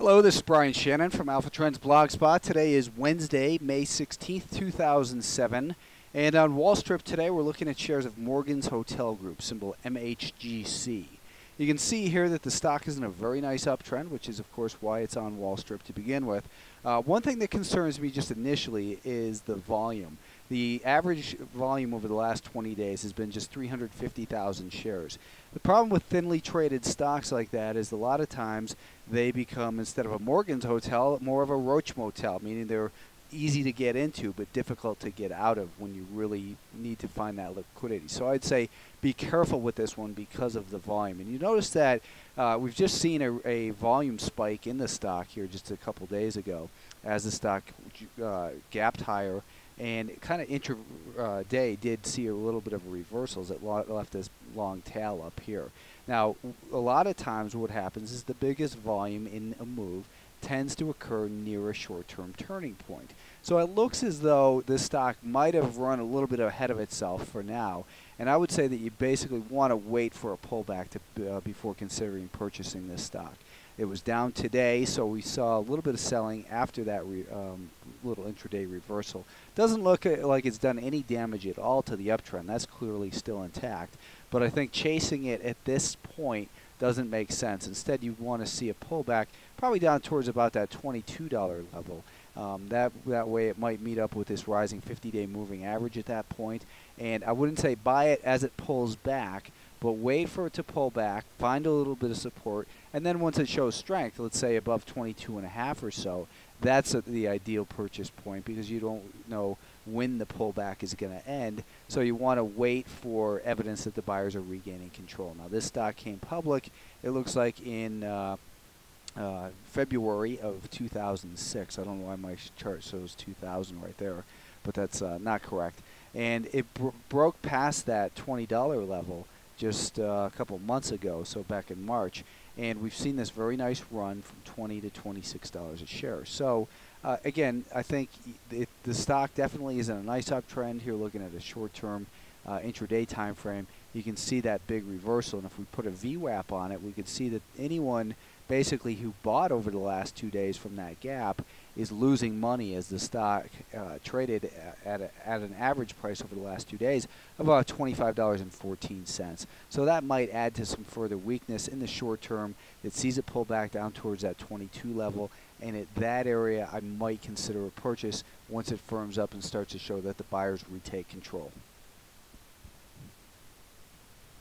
Hello, this is Brian Shannon from Alpha Trends Blogspot. Today is Wednesday, May 16th, 2007. And on Wall Street today, we're looking at shares of Morgan's Hotel Group, symbol MHGC. You can see here that the stock is in a very nice uptrend, which is, of course, why it's on Wall Street to begin with. One thing that concerns me just initially is the volume. The average volume over the last 20 days has been just 350,000 shares. The problem with thinly traded stocks like that is a lot of times they become, instead of a Morgan's Hotel, more of a Roach Motel, meaning they're easy to get into but difficult to get out of when you really need to find that liquidity. So I'd say be careful with this one because of the volume. And you notice that we've just seen a volume spike in the stock here just a couple days ago as the stock gapped higher, and kind of intraday did see a little bit of a reversal as it left this long tail up here. Now, a lot of times what happens is the biggest volume in a move tends to occur near a short-term turning point. So it looks as though this stock might have run a little bit ahead of itself for now, and I would say that you basically want to wait for a pullback to, before considering purchasing this stock. It was down today, so we saw a little bit of selling after that little intraday reversal. Doesn't look like it's done any damage at all to the uptrend. That's clearly still intact. But I think chasing it at this point doesn't make sense. Instead, you want to see a pullback probably down towards about that $22 level. That way it might meet up with this rising 50-day moving average at that point. And I wouldn't say buy it as it pulls back, but wait for it to pull back, find a little bit of support, and then once it shows strength, let's say above 22.5 or so, that's the ideal purchase point because you don't know when the pullback is going to end. So you want to wait for evidence that the buyers are regaining control. Now, this stock came public, it looks like in February of 2006. I don't know why my chart shows 2000 right there, but that's not correct. And it broke past that $20 level just a couple months ago, so back in March, and we've seen this very nice run from $20 to $26 a share. So again, I think the stock definitely is in a nice uptrend here. Looking at a short-term intraday time frame, you can see that big reversal, and if we put a VWAP on it, we could see that anyone basically who bought over the last 2 days from that gap is losing money as the stock traded at an average price over the last 2 days of about $25.14. So that might add to some further weakness in the short term. It sees it pull back down towards that 22 level, and at that area I might consider a purchase once it firms up and starts to show that the buyers retake control.